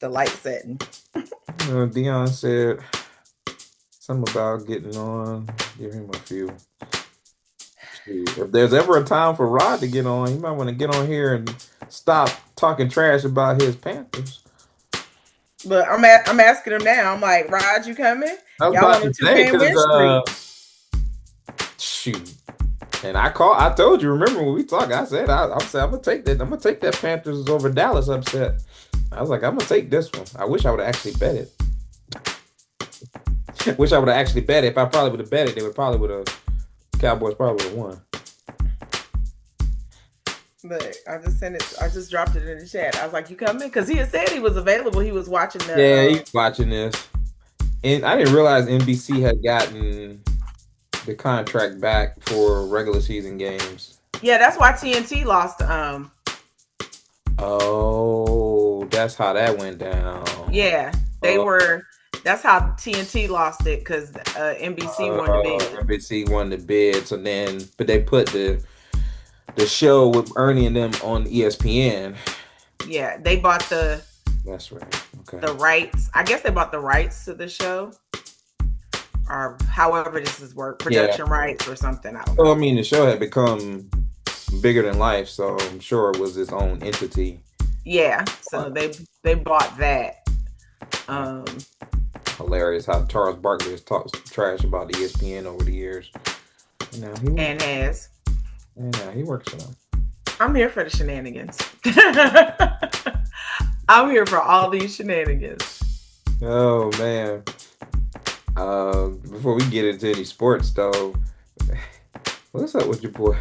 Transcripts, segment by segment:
the light setting. Dion said something about getting on. Give him a few. Shoot, if there's ever a time for Rod to get on, he might want to get on here and stop talking trash about his Panthers. But I'm asking him now. I'm like, Rod, you coming? I was Y'all about on a to say 2 game win streak. shoot. And I told you, remember when we talked, I said, I'm gonna take that. I'm gonna take that Panthers over Dallas upset. I was like, I'm gonna take this one. I wish I would have actually bet it. Wish I would have actually bet it. If I probably would have bet it, Cowboys probably would have won. But I just sent it. I just dropped it in the chat. I was like, "You coming?" Because he had said he was available. He was watching the. Yeah, he's watching this, and I didn't realize NBC had gotten the contract back for regular season games. Yeah, that's why TNT lost. Oh, that's how that went down. Yeah, they were. That's how TNT lost it because NBC won the bid. NBC won the bid, so then, but they put the show with Ernie and them on ESPN. Yeah, they bought the. That's right. Okay. The rights. I guess they bought the rights to the show, or however this is work, production rights or something. I don't know. Well, I mean, the show had become bigger than life, so I'm sure it was its own entity. Yeah, so they bought that. Hilarious how Charles Barkley has talked trash about the ESPN over the years. He works for them. I'm here for the shenanigans. I'm here for all these shenanigans. Oh man. Before we get into any sports though, what's up with your boy?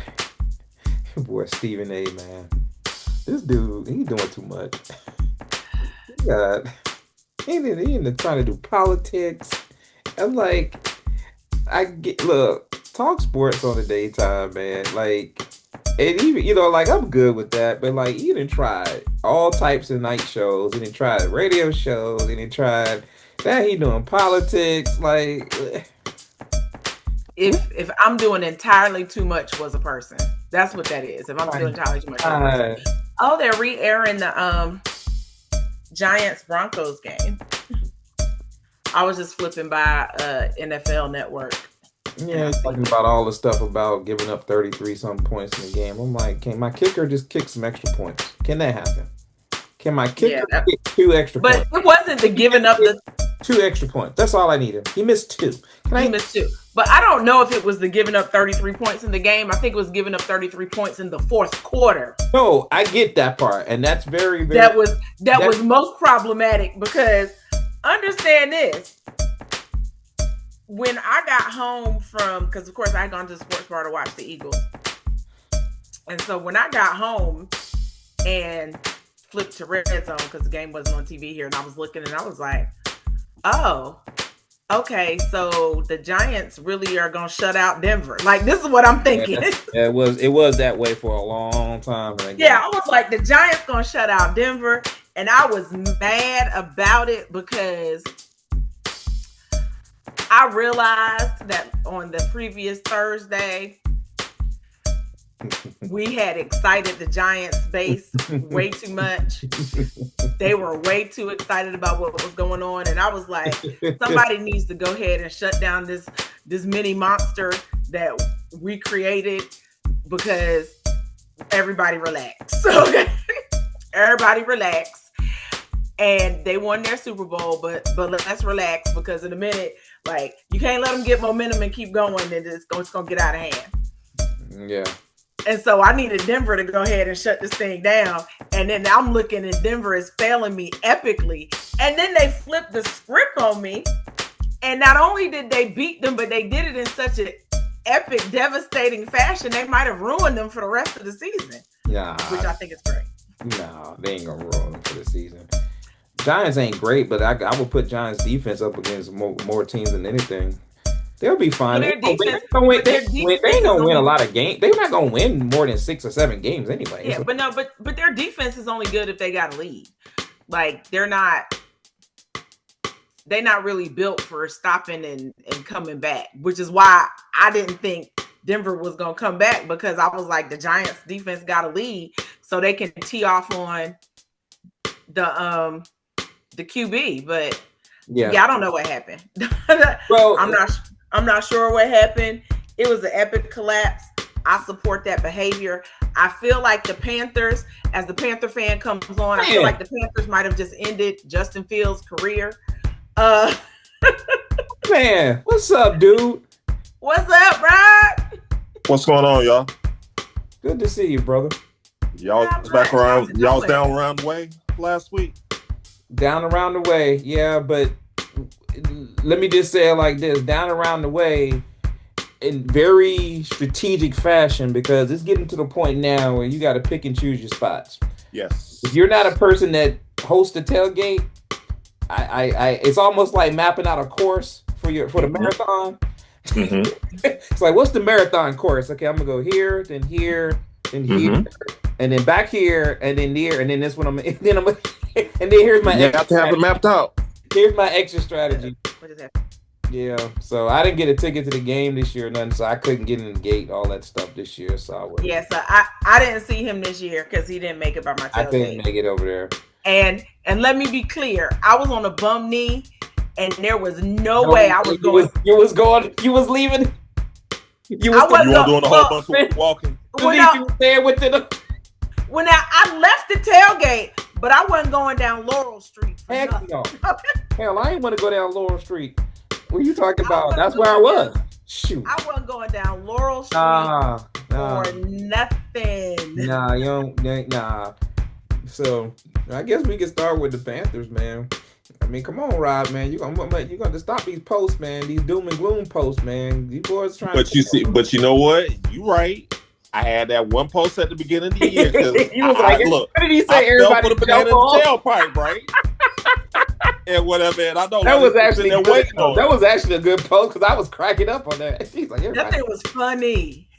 Your boy Stephen A, man. This dude, he's doing too much. He trying to do politics. I'm like, talk sports on the daytime, man. Like, and even, like, I'm good with that, but like, he done tried all types of night shows. He done tried radio shows. He done tried that. He doing politics. Like, if I'm doing entirely too much was a person, that's what that is. If I'm doing entirely too much, oh, they're re-airing the Giants Broncos game. I was just flipping by NFL Network. Yeah, he's talking about all the stuff about giving up 33-some points in the game. I'm like, can my kicker just kick some extra points? Can that happen? Can my kicker kick 2 extra points? But it wasn't the giving up the 2 extra points. That's all I needed. He missed 2. He missed 2. But I don't know if it was the giving up 33 points in the game. I think it was giving up 33 points in the fourth quarter. No, I get that part, and that's very, very. That was most problematic because understand this. When I got home because of course I had gone to the sports bar to watch the Eagles, and so when I got home and flipped to Red Zone because the game wasn't on TV here, and I was looking and I was like, oh. Okay, so the Giants really are gonna shut out Denver. Like, this is what I'm thinking. Yeah, it was that way for a long time. Yeah, I was like, the Giants gonna shut out Denver, and I was mad about it because I realized that on the previous Thursday, we had excited the Giants base way too much. They were way too excited about what was going on. And I was like, somebody needs to go ahead and shut down this mini monster that we created because everybody relax. Okay? Everybody relax. And they won their Super Bowl, but let's relax because in a minute, like, you can't let them get momentum and keep going, and it's going to get out of hand. Yeah. And so I needed Denver to go ahead and shut this thing down. And then I'm looking and Denver is failing me epically. And then they flipped the script on me. And not only did they beat them, but they did it in such an epic, devastating fashion. They might have ruined them for the rest of the season. Yeah. Which I think is great. No, they ain't going to ruin them for the season. Giants ain't great, but I would put Giants defense up against more teams than anything. They'll be fine. They ain't gonna win a lot of games. They're not gonna win more than 6 or 7 games anyway. Yeah, but their defense is only good if they got a lead. Like, they're not really built for stopping and coming back, which is why I didn't think Denver was gonna come back, because I was like, the Giants defense got a lead, so they can tee off on the QB, but yeah, I don't know what happened. Well, I'm not sure what happened. It was an epic collapse. I support that behavior. I feel like the Panthers, as the Panther fan comes on, I feel like the Panthers might have just ended Justin Fields' career. Man, what's up, dude? What's up, Brad? What's going on, y'all? Good to see you, brother. Y'all was back around. Y'all was down around the way last week. Down around the way, yeah. But let me just say it like this: down around the way, in very strategic fashion, because it's getting to the point now where you got to pick and choose your spots. Yes. If you're not a person that hosts a tailgate, it's almost like mapping out a course for the marathon. Mm-hmm. It's like, what's the marathon course? Okay, I'm gonna go here, then here, then here, and then back here, and then there, and then this one. And then here's my. You have to have it mapped out. Here's my extra strategy. What is that? Yeah, so I didn't get a ticket to the game this year, nothing. So I couldn't get in the gate, all that stuff this year. So I wasn't. Yeah, so I didn't see him this year because he didn't make it by my tailgate. I couldn't make it over there. And let me be clear, I was on a bum knee, and there was no way I was going. You was leaving. You were doing a whole bunch of walking. When I left the tailgate, but I wasn't going down Laurel Street. Heck no. Hell, I ain't want to go down Laurel Street. What are you talking about? That's where I was. Shoot. I wasn't going down Laurel Street for nothing. Nah. So I guess we can start with the Panthers, man. I mean, come on, Rob, man. You gonna stop these posts, man. These doom and gloom posts, man. These boys trying. But you know what? You right. I had that one post at the beginning of the year. He was look, what did he say? Everybody put a banana in the tailpipe, right? And whatever. And I know that was actually a good post because I was cracking up on that. He's like, that thing was funny.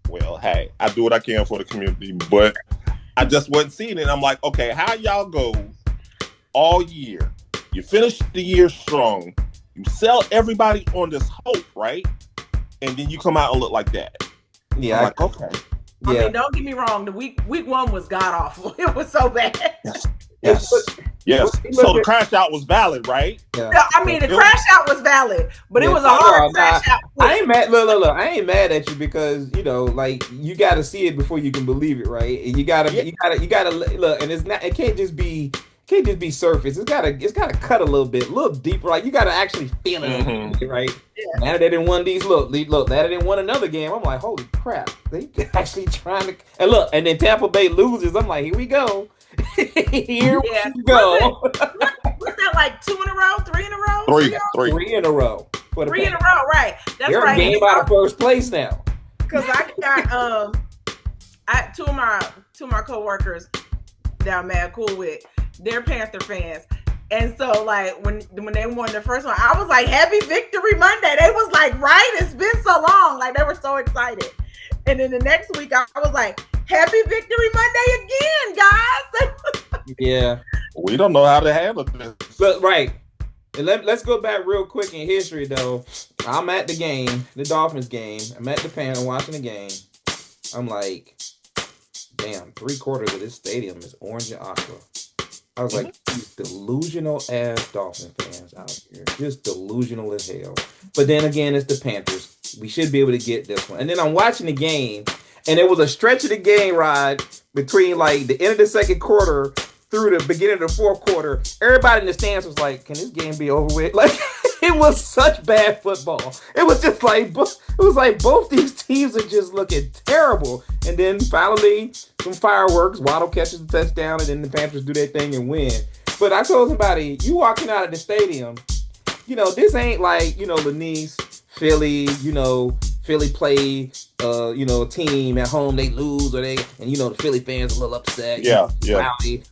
Well, hey, I do what I can for the community, but I just wasn't seeing it. I'm like, okay, how y'all go all year? You finish the year strong. You sell everybody on this hope, right? And then you come out and look like that. Yeah. I'm like, okay. I mean, don't get me wrong. The week one was god awful. It was so bad. Yes. So the crash out was valid, right? Yeah. No, I mean, the crash out was valid, but it was a hard crash out. I ain't mad. Look. I ain't mad at you because like you got to see it before you can believe it, right? And you gotta look. And it can't just be surface. It's gotta cut a little deeper. Like you gotta actually feel it, right? Yeah. Now that they didn't won these, now that they didn't win another game, I'm like, holy crap, they actually trying to. And then Tampa Bay loses. I'm like, here we go. Here we go. Was that like 2 in a row, 3 in a row? Three in a row. Three in a row, right? That's They're right. They're a game out of first place now. Because I got two of my coworkers that I'm mad cool with. They're Panther fans. And so like when they won the first one, I was like, Happy Victory Monday. They was like, right? It's been so long. Like they were so excited. And then the next week I was like, Happy Victory Monday again, guys. Yeah. We don't know how to handle this. But right. And let's go back real quick in history though. I'm at the game, the Dolphins game. I'm at the Panthers watching the game. I'm like, damn, 3/4 of this stadium is orange and aqua. I was like, these delusional ass Dolphin fans out here. Just delusional as hell. But then again, it's the Panthers. We should be able to get this one. And then I'm watching the game, and it was a stretch of the game ride between like the end of the second quarter through the beginning of the fourth quarter. Everybody in the stands was like, can this game be over with? Like, it was such bad football. It was just like, both these teams are just looking terrible. And then finally, some fireworks. Waddle catches the touchdown, and then the Panthers do their thing and win. But I told somebody, you walking out of the stadium, this ain't like, Lanise, Philly, Philly play, a team at home, they lose, and the Philly fans a little upset. Yeah. Rowdy.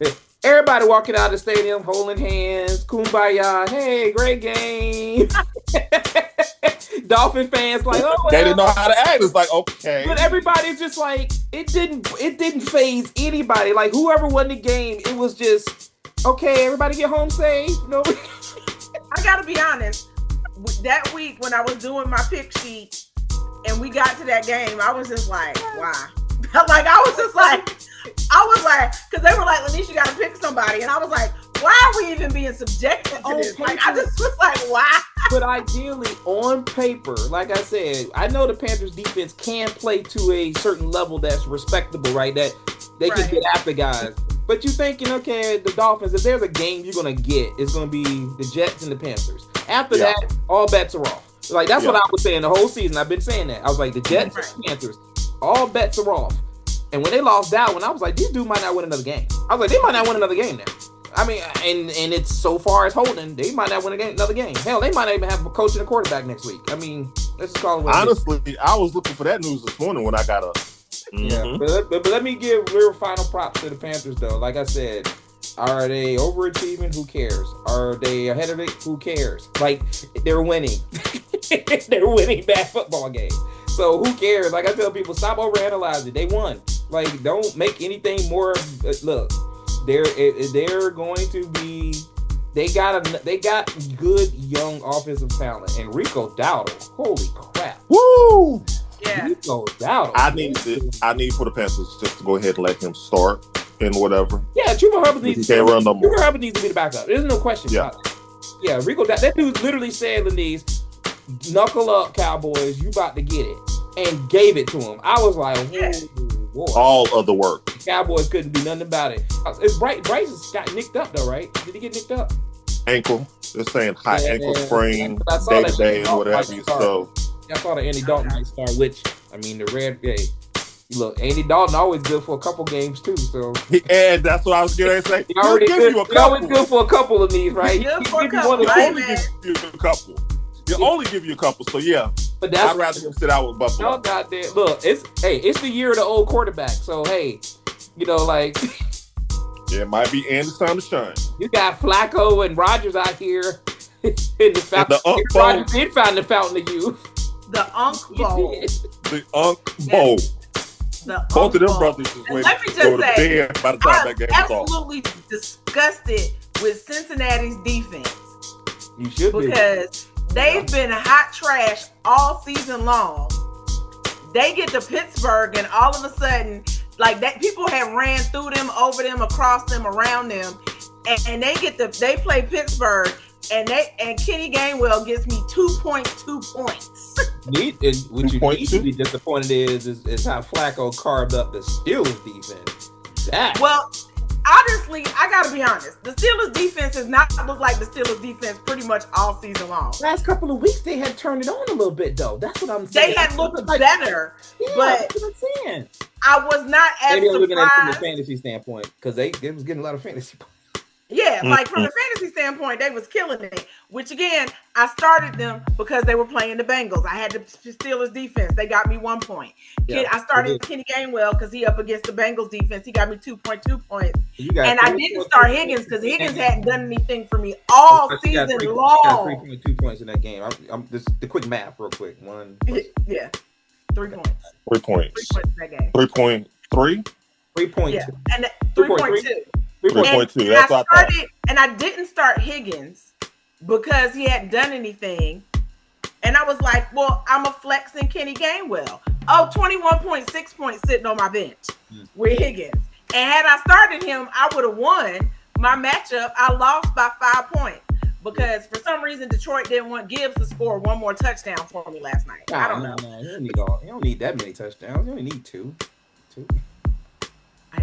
Everybody walking out of the stadium, holding hands, kumbaya, hey, great game. Dolphin fans like, oh, well. They didn't know how to act. It's like, okay. But everybody's just like, it didn't faze anybody. Like whoever won the game, it was just, okay, everybody get home safe. I gotta be honest. That week when I was doing my pick sheet and we got to that game, I was just like, why? Like I was like, because they were like, Lanisha, you gotta pick somebody, and I was like, why are we even being subjected to this? Like, I just was like, why? But ideally, on paper, like I said, I know the Panthers defense can play to a certain level that's respectable, right? That they can get after guys. But you're thinking, okay, the Dolphins, if there's a game you're going to get, it's going to be the Jets and the Panthers. After that, all bets are off. Like, that's what I was saying the whole season. I've been saying that. I was like, the Jets and the Panthers, all bets are off. And when they lost that one, I was like, these dudes might not win another game. I was like, they might not win another game now. I mean, and it's so far as holding, they might not win another game. Hell, they might not even have a coach and a quarterback next week. I mean, let's just call it what honestly, I was looking for that news this morning when I got up. Yeah, but let me give real final props to the Panthers, though. Like I said, are they overachieving? Who cares? Are they ahead of it? Who cares? Like, they're winning. They're winning bad football games. So who cares? Like I tell people, stop overanalyzing. They won. Like, don't make anything more. Look, they're going to be. They got good young offensive talent, and Rico Dowdle. Holy crap! Woo! Yeah. Rico Dowdle. I need for the Panthers just to go ahead and let him start and whatever. Yeah, Chuba Hubbard needs to run no more. Chuba Hubbard needs to be the backup. There's no question about that. Yeah, Rico Dowdle. That dude literally said, "Lenise, knuckle up, Cowboys. You about to get it," and gave it to him. I was like, whoa. All of the work. The Cowboys couldn't do nothing about it. Bryce got nicked up though, right? Did he get nicked up? Ankle. They're saying high ankle sprain, day to day, and what have you. So I saw the Andy Dalton might start, which I mean look, Andy Dalton always good for a couple games too. So and that's what I was going to say. He always good for a couple of these, right? Good for a couple. He'll only give you a couple. So yeah. But I'd rather him sit out with Buffalo. No goddamn. Look, it's the year of the old quarterback. So hey, like yeah, it might be Andy's time to shine. You got Flacco and Rodgers out here in the fountain. Rodgers did find the fountain of youth. The Unk Bowl. The Unk Bowl. Both of them brothers is waiting to go to bed by the time that game is off. I'm absolutely disgusted with Cincinnati's defense. You should be. Because they've been hot trash all season long. They get to Pittsburgh and all of a sudden, like that, people have ran through them, over them, across them, around them, and they play Pittsburgh, and Kenny Gainwell gets me 2.2 points. What you need to be disappointed is how Flacco carved up the Steelers defense. Well, honestly, I gotta be honest. The Steelers defense has not looked like the Steelers defense pretty much all season long. Last couple of weeks, they had turned it on a little bit, though. That's what I'm saying. They had looked better, but that's what I'm saying. I was not as Maybe I'm looking at it from surprised. the fantasy standpoint because they was getting a lot of fantasy points. Yeah, like from the fantasy standpoint, they was killing it. Which again, I started them because they were playing the Bengals. I had the Steelers defense. They got me 1 point. Yeah, I started Kenny Gainwell because he up against the Bengals defense. He got me 2.2 points. And I didn't start Higgins because Higgins hadn't done anything for me all season long. Got 3.2 points in that game. I'm just the quick math, real quick. 1. Yeah, 3 points. 3 points. 3 points in that game. 3.3. 3.2. Yeah, and 3.2. 3.2. That's what I thought. And I didn't start Higgins because he hadn't done anything. And I was like, well, I'm a flex in Kenny Gainwell. 21.6 points sitting on my bench with Higgins. And had I started him, I would have won my matchup. I lost by 5 points because for some reason Detroit didn't want Gibbs to score one more touchdown for me last night. I don't know. You don't need that many touchdowns. You only need two.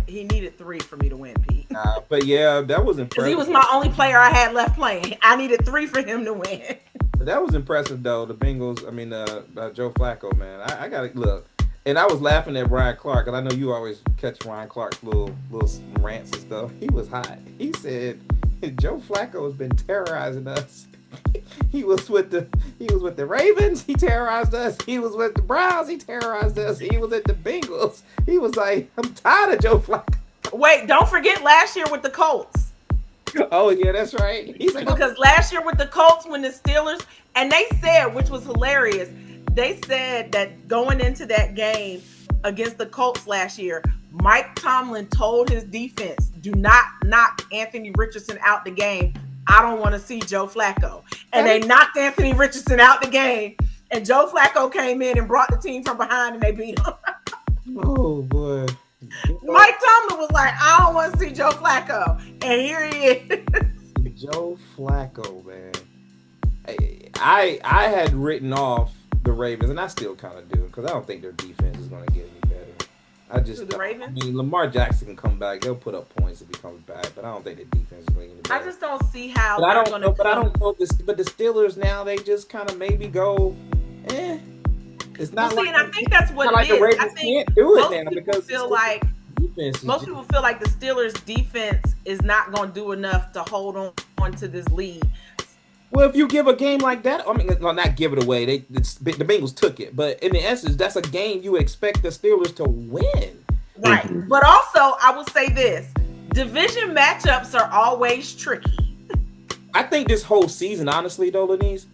He needed 3 for me to win, Pete. But yeah, that was impressive. Because he was my only player I had left playing. I needed 3 for him to win. That was impressive, though. The Bengals, Joe Flacco, man. I got to look. And I was laughing at Ryan Clark, and I know you always catch Ryan Clark's little rants and stuff. He was hot. He said, Joe Flacco has been terrorizing us. He was with the Ravens. He terrorized us. He was with the Browns. He terrorized us. He was at the Bengals. He was like, I'm tired of Joe Flacco. Wait, don't forget last year with the Colts. Oh yeah, that's right. He's like, because last year with the Colts, when the Steelers, and they said, which was hilarious, they said that going into that game against the Colts last year, Mike Tomlin told his defense, do not knock Anthony Richardson out the game. I don't want to see Joe Flacco. And they knocked Anthony Richardson out the game. And Joe Flacco came in and brought the team from behind and they beat him. Oh, boy. Mike Tomlin was like, I don't want to see Joe Flacco. And here he is. Joe Flacco, man. I had written off the Ravens, and I still kind of do, because I don't think their defense is going to get any better. I just the Ravens? I mean, Lamar Jackson can come back. They'll put up points if he comes back, but I don't think the defense is going to get any better. I just don't see how. But I don't know. But the Steelers now, they just kind of maybe go, eh. It's not and I think that's what it is. The Ravens can't do it now because feel like most people feel like the Steelers' defense is not going to do enough to hold on to this lead. Well, if you give a game like that, I mean, well, not give it away. The Bengals took it, but in the essence, that's a game you expect the Steelers to win. Right. Mm-hmm. But also, I will say this: division matchups are always tricky. I think this whole season, honestly, though, Lenise,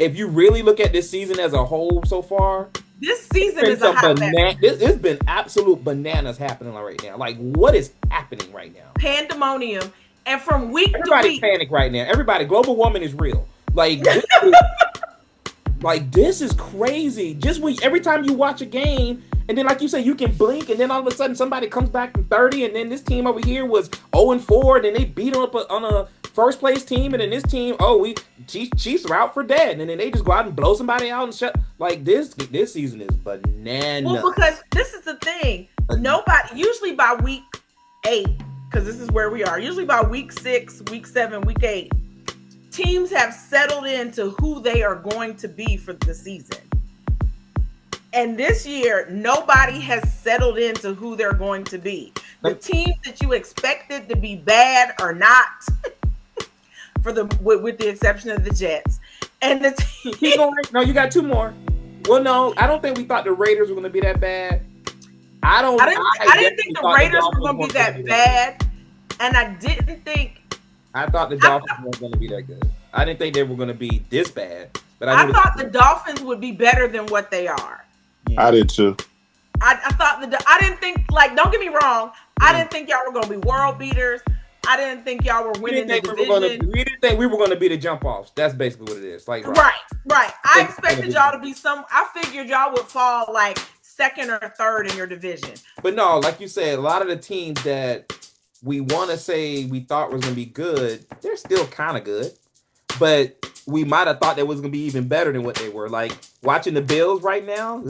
if you really look at this season as a whole so far, this season is a hot mess. It's been absolute bananas happening right now. Like, what is happening right now? Pandemonium. And from week to week, everybody's panic right now. Everybody, global warming is real. Like, this is crazy. Every time you watch a game, and then like you say, you can blink, and then all of a sudden somebody comes back from 30, and then this team over here was 0-4, and then they beat them up on a first place team, and then this team, Chiefs are out for dead, and then they just go out and blow somebody out and shut. Like this season is bananas. Well, because this is the thing. Usually by week 8. Because this is where we are. Usually by week 6, week 7, week 8, teams have settled into who they are going to be for the season. And this year, nobody has settled into who they're going to be. The teams that you expected to be bad are not, with the exception of the Jets. And the team. No, you got 2 more. Well, no, I don't think we thought the Raiders were going to be that bad. I didn't think the Raiders were going to be that bad, and I didn't think. I thought the Dolphins weren't going to be that good. I didn't think they were going to be this bad, but I thought the Dolphins would be better than what they are. Yeah. I did too. I thought I didn't think, like, don't get me wrong, I didn't think y'all were going to be world beaters. I didn't think y'all were winning the division. We didn't think we were going to be the jump offs. That's basically what it is. Like right. I expected y'all to be I figured y'all would fall like 2nd or 3rd in your division. But no, like you said, a lot of the teams that we want to say we thought was going to be good, they're still kind of good. But we might have thought they was going to be even better than what they were. Like, watching the Bills right now.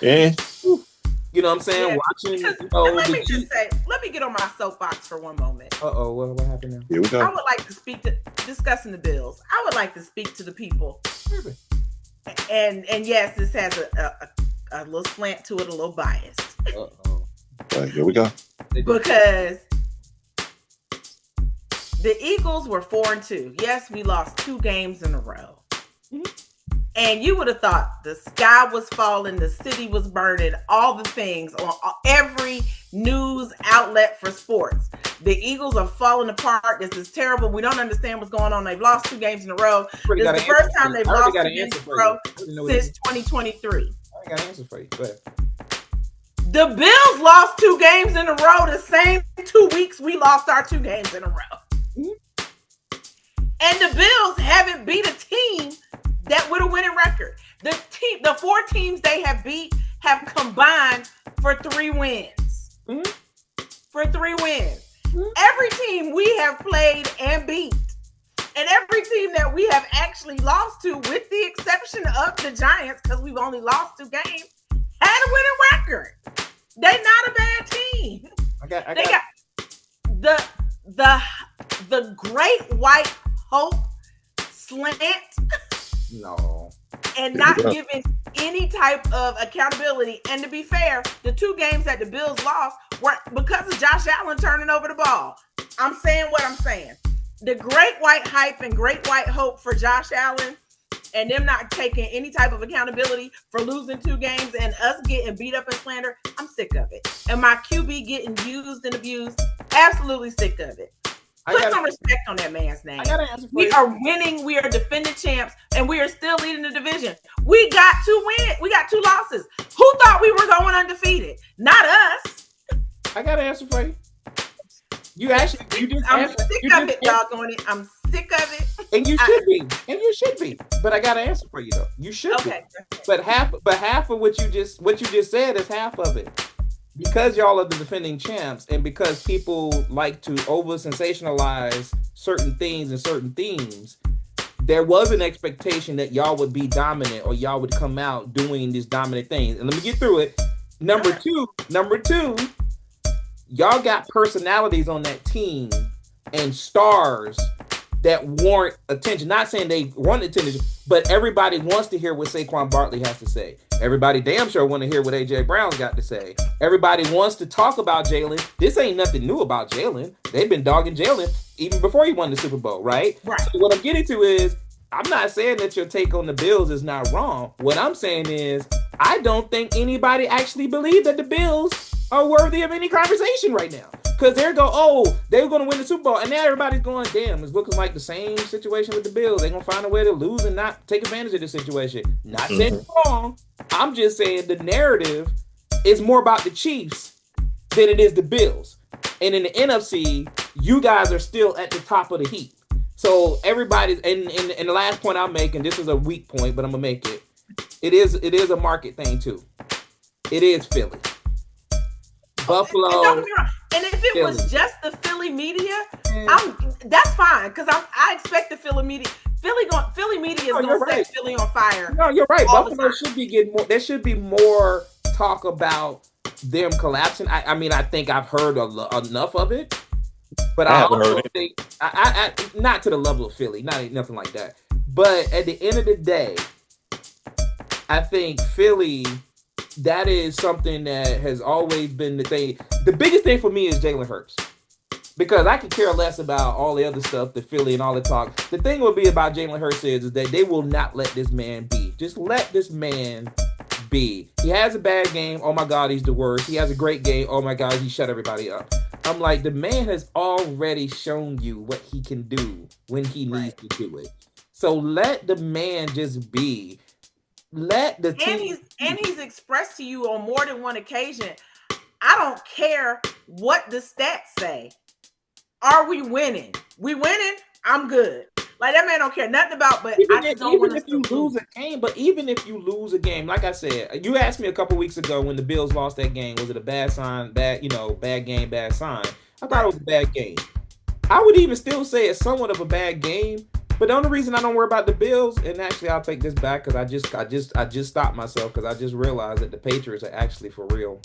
Yeah. You know what I'm saying? Yeah. Watching. Let me get on my soapbox for one moment. What happened now? Here we go. I would like to discussing the Bills. I would like to speak to the people. And yes, this has a little slant to it, a little biased. Right, here we go. Because the Eagles were 4-2. Yes, we lost 2 games in a row. Mm-hmm. And you would have thought the sky was falling, the city was burning, all the things on every news outlet for sports. The Eagles are falling apart. This is terrible. We don't understand what's going on. They've lost 2 games in a row. This is the first time they've lost 2 games in a row since 2023. I got an answer for you. Go ahead. The Bills lost 2 games in a row the same 2 weeks we lost our 2 games in a row. Mm-hmm. And the Bills haven't beat a team that with a winning record. The 4 teams they have beat have combined for 3 wins. Mm-hmm. For 3 wins. Mm-hmm. Every team we have played and beat, and every team that we have actually lost to, with the exception of the Giants, because we've only lost 2 games, had a winning record. They're not a bad team. They got the Great White Hope slant. No. And not giving any type of accountability. And to be fair, the 2 games that the Bills lost were because of Josh Allen turning over the ball. I'm saying what I'm saying. The Great White Hype and Great White Hope for Josh Allen and them not taking any type of accountability for losing 2 games and us getting beat up and slandered, I'm sick of it. And my QB getting used and abused, absolutely sick of it. Put some respect on that man's name. We are winning. We are defending champs, and we are still leading the division. We got 2 wins. We got 2 losses. Who thought we were going undefeated? Not us. I got an answer for you. I'm sick of it, doggone it. I'm sick of it. And you should be. But I got an answer for you though. You should be. But half of what you just said is half of it. because y'all are the defending champs, and because people like to over sensationalize certain things and certain themes, there was an expectation that y'all would be dominant or y'all would come out doing these dominant things. And let me get through it. Number two, y'all got personalities on that team and stars that warrant attention. Not saying they want attention, but everybody wants to hear what Saquon Barkley has to say. Everybody damn sure want to hear what A.J. Brown's got to say. Everybody wants to talk about Jalen. This ain't nothing new about Jalen. They've been dogging Jalen even before he won the Super Bowl, right? Right. So what I'm getting to is, I'm not saying that your take on the Bills is not wrong. What I'm saying is, I don't think anybody actually believes that the Bills are worthy of any conversation right now. Because they're going to win the Super Bowl. And now everybody's going, damn, it's looking like the same situation with the Bills. They're going to find a way to lose and not take advantage of the situation. Not saying it's wrong. I'm just saying the narrative is more about the Chiefs than it is the Bills. And in the NFC, you guys are still at the top of the heap. So everybody's, and the last point I'll make, and this is a weak point, but I'm going to make it. It is a market thing too. It is Philly. Buffalo. And if it was just the Philly media, that's fine, because I expect the Philly media. Philly media is going to set Philly on fire. No, you're right. Buffalo should be getting more. There should be more talk about them collapsing. I mean, I think I've heard enough of it, but I also think I not to the level of Philly, nothing like that. But at the end of the day, I think Philly, that is something that has always been the thing. The biggest thing for me is Jalen Hurts. Because I could care less about all the other stuff, the Philly and all the talk. The thing will be about Jalen Hurts is that they will not let this man be. Just let this man be. He has a bad game. Oh my God, he's the worst. He has a great game. Oh my God, he shut everybody up. I'm like, the man has already shown you what he can do when he needs to do it. So let the man just be. Let the team. And he's expressed to you on more than one occasion, I don't care what the stats say. Are we winning? We winning? I'm good. Like, that man don't care nothing about, but I just don't want to lose a game. But even if you lose a game, like I said, you asked me a couple weeks ago when the Bills lost that game, was it a bad sign? Bad game, bad sign. I thought it was a bad game. I would even still say it's somewhat of a bad game. But the only reason I don't worry about the Bills, and actually I'll take this back because I just stopped myself because I just realized that the Patriots are actually for real.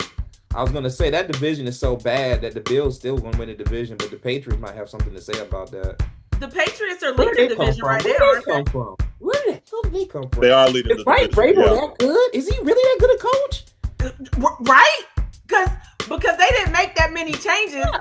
I was going to say that division is so bad that the Bills still going to win the division, but the Patriots might have something to say about that. The Patriots are leading the division right now. Where did they come from? Where the hell did they come from? They are leading the division. Right, Vrabel that good? Is he really that good a coach? Right? Because they didn't make that many changes. Yeah.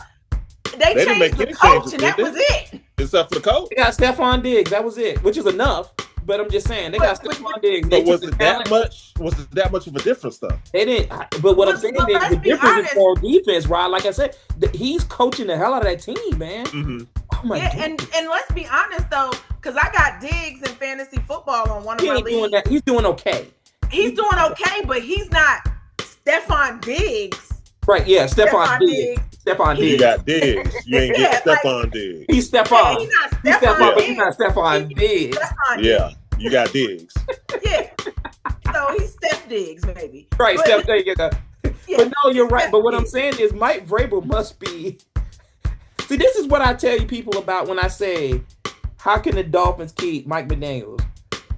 They changed the coach, and that was it. Except for the coach. They got Stephon Diggs. That was it, which is enough. But I'm just saying, they got Stephon Diggs. But was it that much? Was it that much of a difference, though? They didn't. But what I'm saying is the difference is more defense, Rod. Like I said, he's coaching the hell out of that team, man. Mm-hmm. Oh my God. And let's be honest though, because I got Diggs in fantasy football on one of my leagues. He's doing okay. He's doing okay, but he's not Stephon Diggs. Right? Yeah, Stephon Diggs. Stephon Diggs. You got Diggs. You ain't get Stephon Diggs. He's Stephon. He's not Stephon, but he's not Stephon Diggs. Yeah, you got Diggs. Yeah. So he's Steph Diggs, maybe. Right, but, Steph Diggs. Yeah. But no, you're right. But what I'm saying is Mike Vrabel must be. See, this is what I tell you people about when I say, how can the Dolphins keep Mike McDaniels?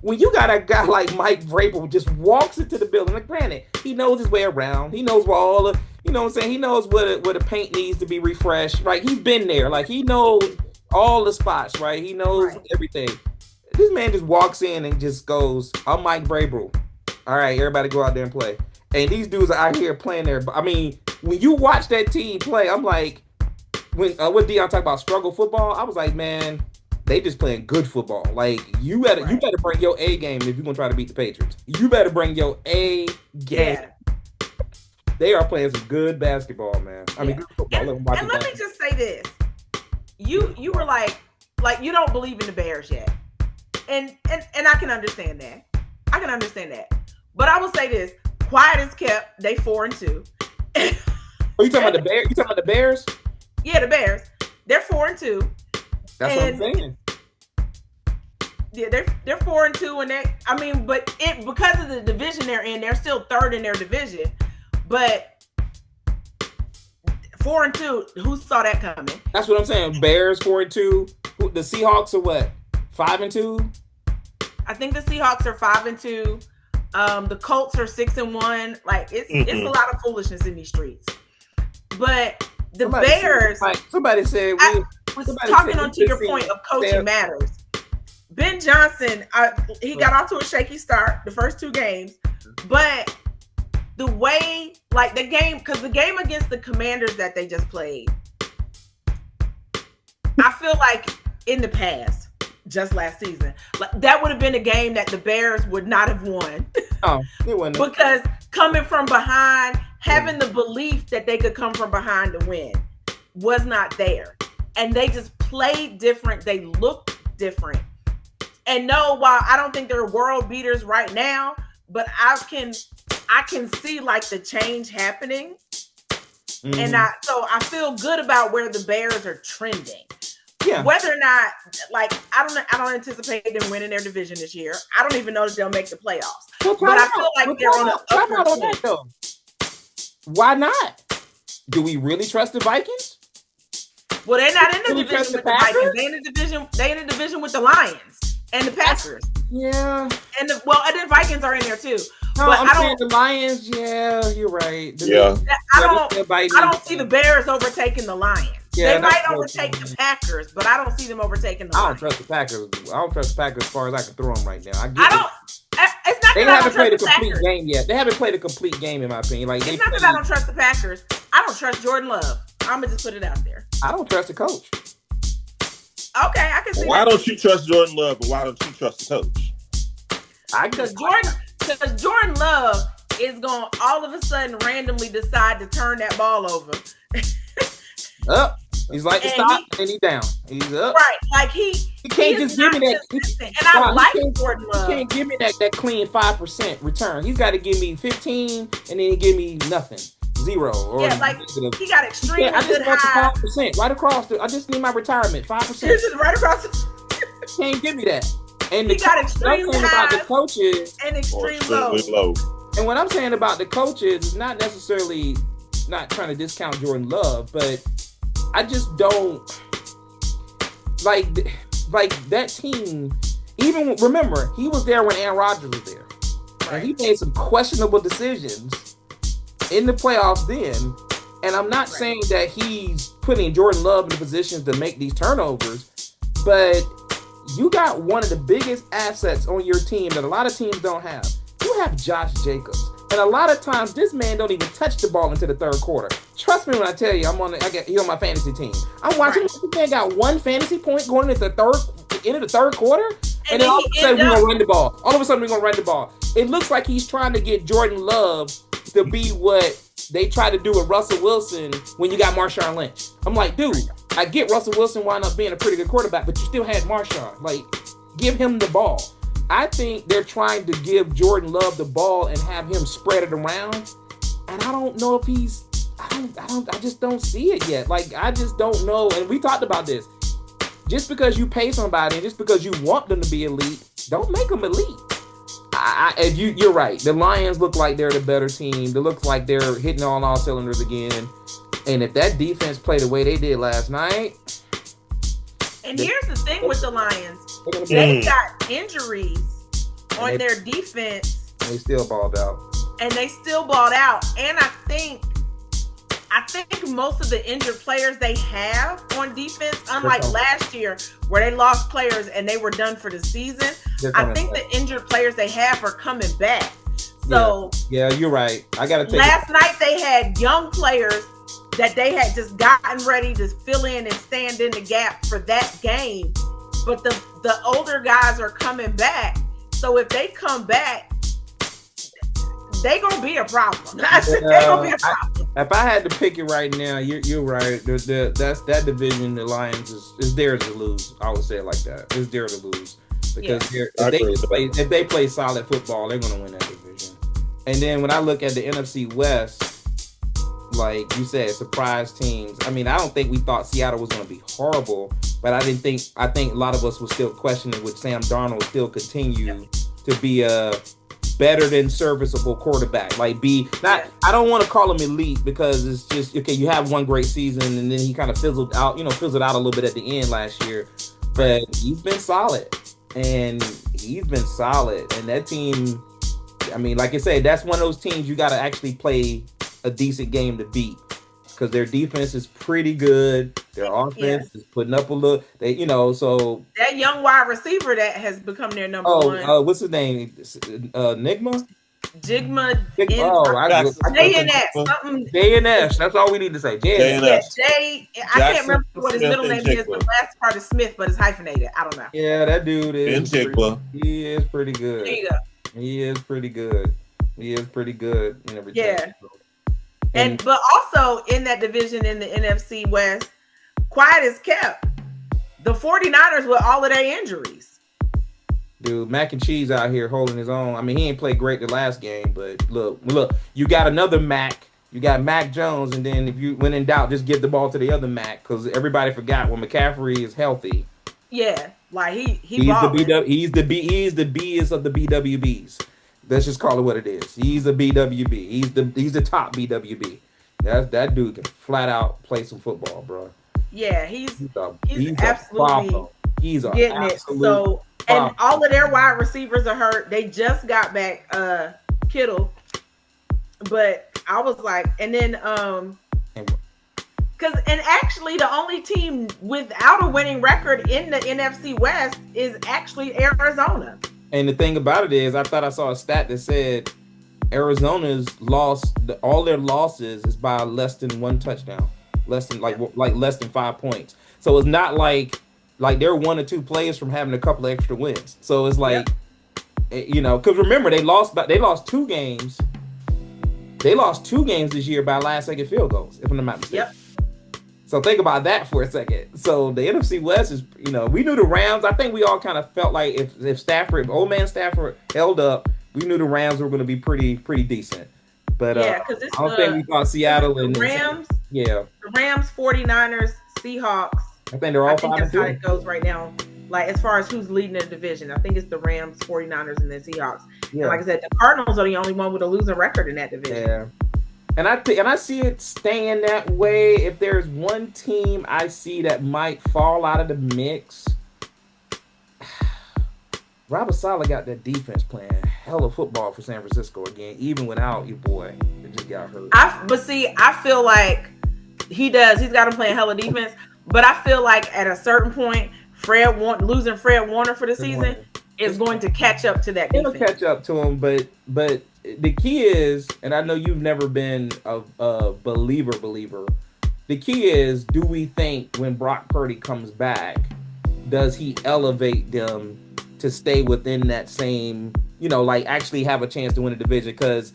When you got a guy like Mike Vrabel just walks into the building, like, granted, he knows his way around. He knows where all the, you know what I'm saying? He knows where the paint needs to be refreshed, right? He's been there. Like, he knows all the spots, right? He knows everything. This man just walks in and just goes, I'm Mike Vrabel. All right, everybody go out there and play. And these dudes are out here playing there. I mean, when you watch that team play, I'm like, when Deion talked about struggle football, I was like, man, they just playing good football. Like, you better bring your A game if you're gonna try to beat the Patriots. You better bring your A game. Yeah. They are playing some good basketball, man. I mean, good football. And let me just say this: you were like you don't believe in the Bears yet, and I can understand that. But I will say this: quiet is kept. They 4-2. Are you talking about the Bears? You talking about the Bears? Yeah, the Bears. They're 4-2. That's what I'm saying. Yeah, they're 4-2, and but because of the division they're in, they're still third in their division. But 4-2. Who saw that coming? That's what I'm saying. Bears 4-2. The Seahawks are what? 5-2. I think the Seahawks are 5-2. The Colts are 6-1. Like it's a lot of foolishness in these streets. But the Bears. Somebody said I was talking on to your point of coaching matters. Ben Johnson, he got off to a shaky start the first 2 games, but the way, like the game against the Commanders that they just played, I feel like in the past, just last season, like that would have been a game that the Bears would not have won. Oh, it wouldn't. Because coming from behind, having the belief that they could come from behind to win was not there. And they just played different. They looked different. And no, while I don't think they're world beaters right now, but I can see like the change happening. Mm-hmm. And I feel good about where the Bears are trending. Yeah. Whether or not, like, I don't anticipate them winning their division this year. I don't even know if they'll make the playoffs. But I feel like they're on an upward trend. Though. Why not? Do we really trust the Vikings? Well, they're not in the division with the Vikings. They in the division with the Lions and the Packers. Yeah. And the Vikings are in there too. No, but I'm saying the Lions. Yeah, you're right. I don't see the Bears overtaking the Lions. Yeah, they might overtake the Packers, but I don't see them overtaking the Lions. I don't trust the Packers. I don't trust the Packers as far as I can throw them right now. It's not they that I haven't don't played a trust the complete Packers. game yet. They haven't played a complete game, in my opinion. Like it's not that I don't trust the Packers. I don't trust Jordan Love. I'm gonna just put it out there. I don't trust the coach. Okay, I can see. Why don't you trust Jordan Love, but why don't you trust the coach? Because Jordan Love is going to all of a sudden randomly decide to turn that ball over. Up. He's like, stop, and he's down. He's up. Right. Like he can't just give me that. And I like Jordan Love. He can't give me that clean 5% return. He's got to give me 15 and then he give me nothing. 0. Or like he got extremely good high. 5% right across. I just need my retirement. 5%. Right across. Can't give me that. And he got extreme high about the coaches and extreme low. And what I'm saying about the coaches is not necessarily not trying to discount Jordan Love, but I just don't like that team. Even remember, he was there when Aaron Rodgers was there, and he made some questionable decisions in the playoffs then. And I'm not saying that he's putting Jordan Love in the positions to make these turnovers, but you got one of the biggest assets on your team that a lot of teams don't have. You have Josh Jacobs. And a lot of times, this man don't even touch the ball into the third quarter. Trust me when I tell you, he's on my fantasy team. I'm watching this man got 1 fantasy point going into the third quarter, and then all of a sudden we're gonna run the ball. All of a sudden we're gonna run the ball. It looks like he's trying to get Jordan Love to be what they try to do with Russell Wilson when you got Marshawn Lynch. I'm like, dude, I get Russell Wilson wound up being a pretty good quarterback, but you still had Marshawn. Like, give him the ball. I think they're trying to give Jordan Love the ball and have him spread it around. And I don't know if I just don't see it yet. Like, I just don't know. And we talked about this. Just because you pay somebody and just because you want them to be elite, don't make them elite. You're right. The Lions look like they're the better team. It looks like they're hitting on all cylinders again. And if that defense played the way they did last night. And here's the thing with the Lions. They got injuries on their defense. And they still balled out. And I think most of the injured players they have on defense, unlike last year where they lost players and they were done for the season, I think the injured players they have are coming back. So yeah, you're right. I gotta take last night they had young players that they had just gotten ready to fill in and stand in the gap for that game. But the older guys are coming back. So if they come back, they gonna be a problem. They gonna be a problem. If I had to pick it right now, you're right. That's that division. The Lions is theirs to lose. I would say it like that. It's theirs to lose because if they play solid football, they're gonna win that division. And then when I look at the NFC West, like you said, surprise teams. I mean, I don't think we thought Seattle was going to be horrible, but I think a lot of us were still questioning would Sam Darnold still continue to be a better than serviceable quarterback. Like I don't want to call him elite because it's just okay. You have one great season and then he kind of fizzled out a little bit at the end last year, but he's been solid and that team. I mean, like I said, that's one of those teams you got to actually play a decent game to beat because their defense is pretty good. Their offense is putting up a look. So that young wide receiver that has become their number one. What's his name? Nigma? Jigma. JNS. That's all we need to say. JNS. I can't remember what his middle name is. The last part is Smith, but it's hyphenated. I don't know. Yeah, that dude is. He is pretty good. There you go. He is pretty good. And everything. Yeah. But also in that division in the NFC West, quiet as kept. The 49ers with all of their injuries. Dude, Mac and Cheese out here holding his own. I mean, he ain't played great the last game, but look, you got another Mac. You got Mac Jones, and then if you when in doubt, just give the ball to the other Mac because everybody forgot when McCaffrey is healthy. Yeah, like he's the B's of the BWBs. Let's just call it what it is. He's a BWB. He's the top BWB. That dude can flat out play some football, bro. Yeah, he's absolutely getting it. So and all of their wide receivers are hurt. They just got back Kittle, but I was like, and then actually the only team without a winning record in the NFC West is actually Arizona. And the thing about it is, I thought I saw a stat that said Arizona's all their losses is by less than one touchdown, less than less than 5 points. So it's not like they're 1 or 2 plays from having a couple of extra wins. So it's like, because remember they lost 2 games. They lost 2 games this year by last second field goals, if I'm not mistaken. Yep. So think about that for a second. So the NFC West is, we knew the Rams. I think we all kind of felt like if old man Stafford held up, we knew the Rams were going to be pretty decent. But I don't think we thought Seattle and the Rams. The Rams, 49ers, Seahawks. I think they're all 5-2. That's how it goes right now. Like as far as who's leading the division, I think it's the Rams, 49ers, and then Seahawks. Yeah. And like I said, the Cardinals are the only one with a losing record in that division. Yeah. And I see it staying that way. If there's one team I see that might fall out of the mix, Robert Saleh got that defense playing hella football for San Francisco again, even without your boy that just got hurt. I feel like he does. He's got him playing hella defense. But I feel like at a certain point, losing Fred Warner for the season is going to catch up to that defense. It'll catch up to him, but the key is, and I know you've never been a believer. The key is, do we think when Brock Purdy comes back, does he elevate them to stay within that same, actually have a chance to win a division? Because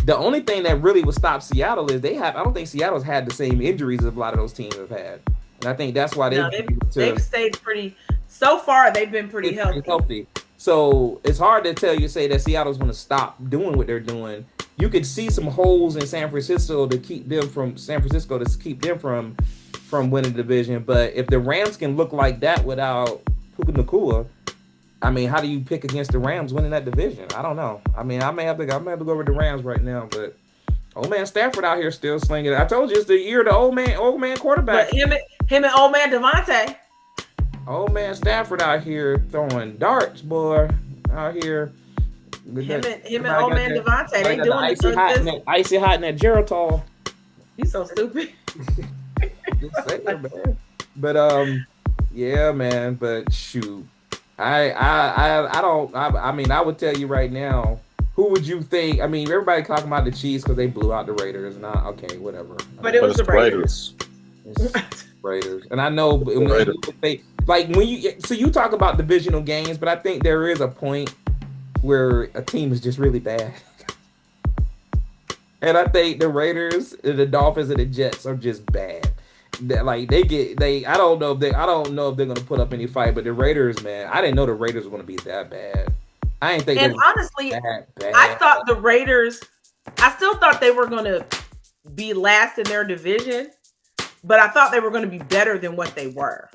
the only thing that really would stop Seattle is I don't think Seattle's had the same injuries as a lot of those teams have had. And I think that's why they've stayed pretty. So far, they've been pretty healthy. So it's hard to say that Seattle's going to stop doing what they're doing. You could see some holes in San Francisco to keep them from winning the division. But if the Rams can look like that without Puka Nacua, I mean, how do you pick against the Rams winning that division? I don't know. I mean, I may have to go with the Rams right now, but old man Stafford out here still slinging it. I told you it's the year of the old man quarterback. But him and old man Devontae. Old man Stafford out here throwing darts, boy. Out here. Him and old man Devontae. They doing icy hot in that Geritol. He's so stupid. But yeah, man. But shoot, I mean, I would tell you right now. Who would you think? I mean, everybody talking about the Chiefs because they blew out the Raiders. Okay, whatever. But it was the Raiders. Raiders, and I know when you talk about divisional games, but I think there is a point where a team is just really bad, and I think the Raiders, the Dolphins, and the Jets are just bad. I don't know if they're gonna put up any fight, but the Raiders, man, I didn't know the Raiders were gonna be that bad. I didn't think. And honestly, I thought the Raiders. I still thought they were gonna be last in their division. But I thought they were going to be better than what they were.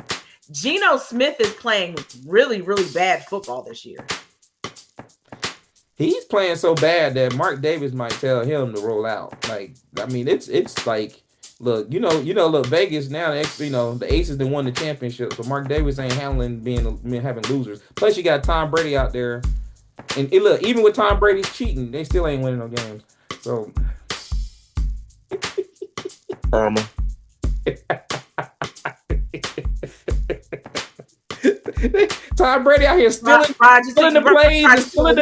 Geno Smith is playing really, really bad football this year. He's playing so bad that Mark Davis might tell him to roll out. Like, I mean, it's like, look, look, Vegas now, the Aces that won the championship, so Mark Davis ain't handling having losers. Plus, you got Tom Brady out there, and look, even with Tom Brady's cheating, they still ain't winning no games. So, Irma. Tom Brady out here still in the plays, still in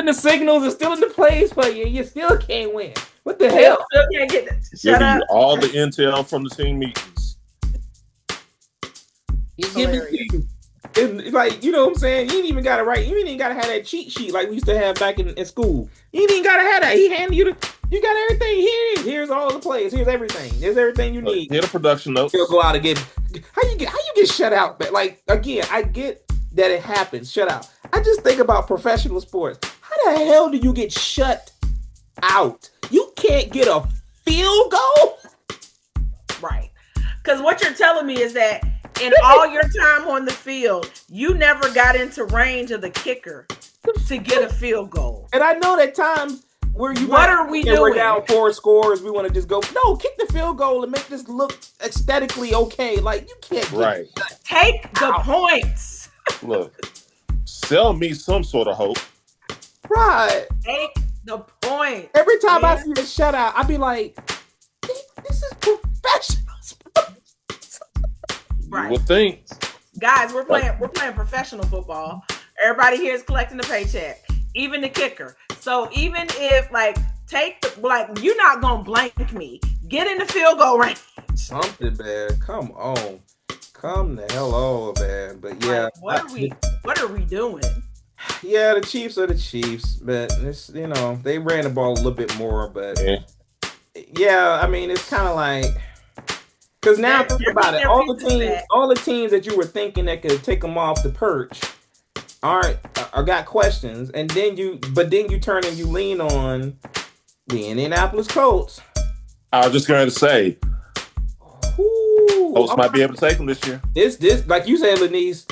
the signals, and still in the plays for you. You still can't win. What the hell? Still can't get that. Shut up. All the intel from the team meetings. He's giving you. Like, you know what I'm saying? You ain't even got to write. You ain't even got to have that cheat sheet like we used to have back in school. You ain't even got to have that. He handed you you got everything. Here's all the plays. Here's everything. There's everything you need. Here's a production note. He'll go out and get. How you get shut out? But like, again, I get that it happens. Shut out. I just think about professional sports. How the hell do you get shut out? You can't get a field goal? Right. Because what you're telling me is that in all your time on the field, you never got into range of the kicker to get a field goal. And I know that times where what are we doing? We're down 4 scores. We want to just go, no, kick the field goal and make this look aesthetically okay. Like, you can't right. Take the points. Look, sell me some sort of hope. Right. Take the points. Every time I see a shutout, I be like, this is professional sports. Right. You would think. Guys, we're playing professional football. Everybody here is collecting the paycheck. Even the kicker. So even if you're not gonna blank me. Get in the field goal range. Something, man. Come on. Come the hell on, man. But yeah. What are we doing? Yeah, the Chiefs are the Chiefs, but it's, they ran the ball a little bit more, but yeah, I mean, it's kind of like, because now think about it, all the teams that you were thinking that could take them off the perch got questions, and then you turn and you lean on the Indianapolis Colts. I was just going to say, Colts might be able to take them this year. This, like you said, Lenise,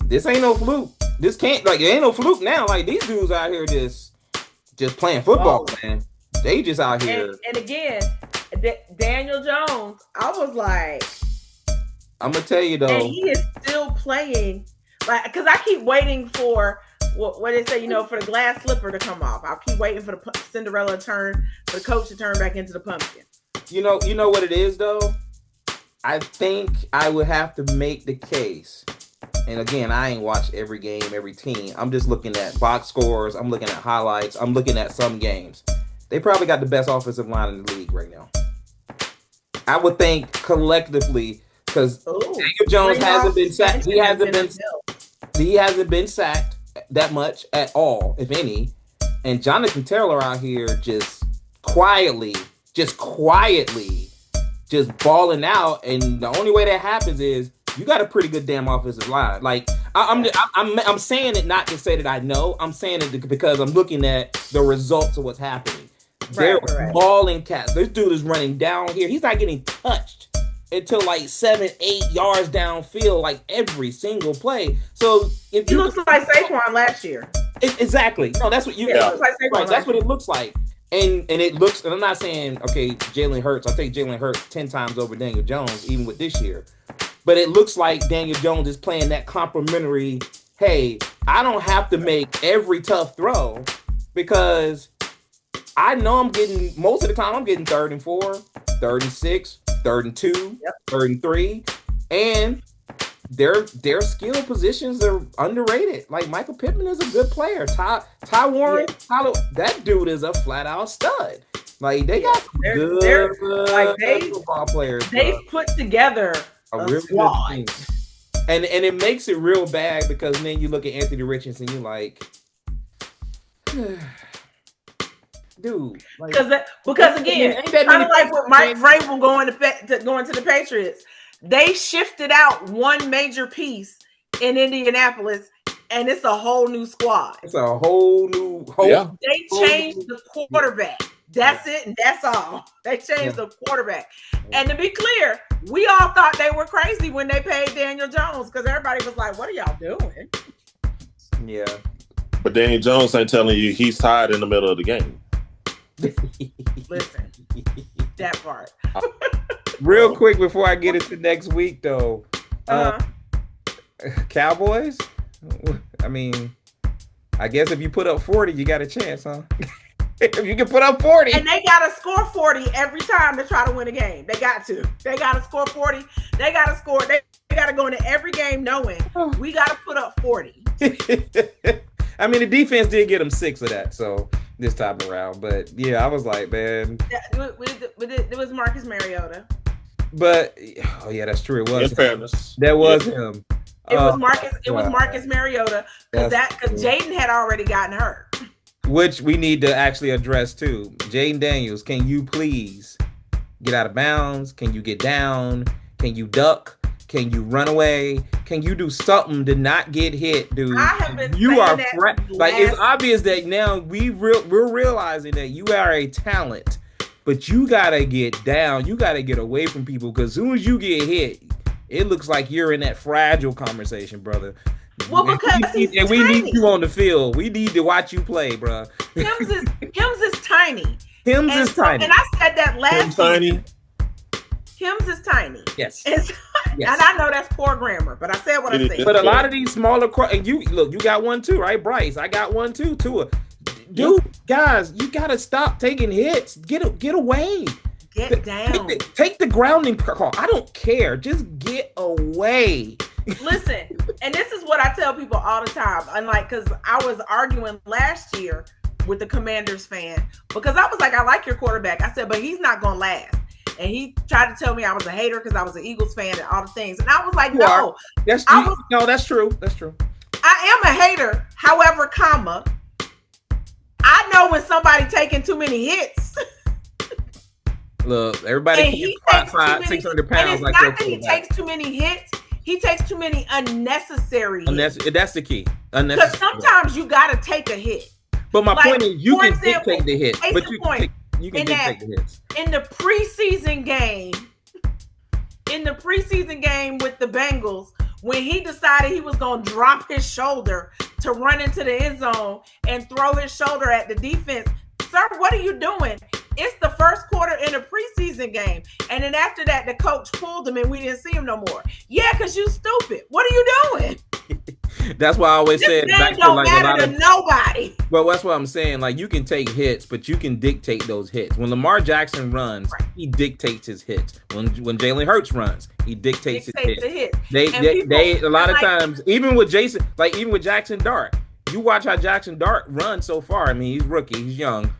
this ain't no fluke. This can't, it ain't no fluke now. Like, these dudes out here just playing football, man. They just out here. And again, Daniel Jones, I was like, I'm gonna tell you though, and he is still playing. Like, because I keep waiting for what they say, for the glass slipper to come off. I'll keep waiting for the Cinderella turn, for the coach to turn back into the pumpkin. You know what it is though? I think I would have to make the case. And again, I ain't watched every game, every team. I'm just looking at box scores. I'm looking at highlights. I'm looking at some games. They probably got the best offensive line in the league right now. I would think collectively, because Daniel Jones hasn't been sacked. He hasn't been sacked that much at all, if any. And Jonathan Taylor out here just quietly balling out. And the only way that happens is you got a pretty good damn offensive line. Like, I'm saying it not to say that I know. I'm saying it because I'm looking at the results of what's happening. They're balling cats. This dude is running down here. He's not getting touched until like 7-8 yards downfield, like every single play. So if he looks like Saquon last year. Exactly. No, that's what you got. Right, that's what it looks like. And it looks, and I'm not saying, okay, Jalen Hurts, I'll take Jalen Hurts 10 times over Daniel Jones, even with this year. But it looks like Daniel Jones is playing that complimentary, hey, I don't have to make every tough throw because I know most of the time I'm getting 3rd and 4, 3rd and 6, 3rd and 2, 3rd and 3. And their skill positions are underrated. Like, Michael Pittman is a good player. Ty Warren, that dude is a flat out stud. Like, they got good football players. They've put together a really squad. Good team. And it makes it real bad because then you look at Anthony Richardson, you're like, dude. Like, because again, kind of like with Mike Vrabel going to the Patriots, they shifted out one major piece in Indianapolis, and it's a whole new squad. It's a whole new. They changed the quarterback. That's it, and that's all. They changed the quarterback. And to be clear, we all thought they were crazy when they paid Daniel Jones because everybody was like, "What are y'all doing?" Yeah. But Daniel Jones ain't telling you he's tired in the middle of the game. Listen, that part. Real quick before I get into next week, though. Cowboys? I mean, I guess if you put up 40, you got a chance, huh? If you can put up 40. And they got to score 40 every time to try to win a game. They got to. They got to score 40. They got to score. They got to go into every game knowing we got to put up 40. I mean, the defense did get them 6 of that, so this time around. But, yeah, I was like, man. It was Marcus Mariota. But, oh, yeah, that's true. It was. In fairness. That was him. It was Marcus. It was Marcus Mariota because Jaden had already gotten hurt. Which we need to actually address too. Jaden Daniels, can you please get out of bounds? Can you get down? Can you duck? Can you run away? Can you do something to not get hit, dude? I have been you are like it's obvious that now we're realizing that you are a talent, but you gotta get down. You gotta get away from people because as soon as you get hit, it looks like you're in that fragile conversation, brother. Well, because we need you on the field. We need to watch you play, bro. Hims is tiny. Hims is tiny. And I said that last tiny. Hims is tiny. Yes. Yes. And I know that's poor grammar, but I said what I said. But a lot of these smaller, and you got one too, right, Bryce? I got one too, Tua. Dude, guys, you gotta stop taking hits. Get away. Get down. Take the grounding call. I don't care. Just get away. Listen, and this is what I tell people all the time. Unlike, because I was arguing last year with the Commanders fan because I was like, I like your quarterback. I said, but he's not going to last. And he tried to tell me I was a hater because I was an Eagles fan and all the things. And I was like, no. That's true. That's true. I am a hater. However, I know when somebody taking too many hits. Look, everybody can't 600 pounds like that. He takes too many hits. He takes too many unnecessary hits. That's the key. Because sometimes you got to take a hit. But my point is, you can dictate the hit. But you can dictate the hits. In the preseason game with the Bengals, when he decided he was going to drop his shoulder to run into the end zone and throw his shoulder at the defense, sir, what are you doing? It's the first quarter in a preseason game. And then after that, the coach pulled him and we didn't see him no more. Yeah, because you stupid. What are you doing? That's why I always said back to like a lot of nobody. Well, that's what I'm saying. Like, you can take hits, but you can dictate those hits. When Lamar Jackson runs, he dictates his hits. When Jalen Hurts runs, he dictates his hits. They a lot of times, even with Jackson Dart, you watch how Jackson Dart runs so far. I mean, he's rookie, he's young.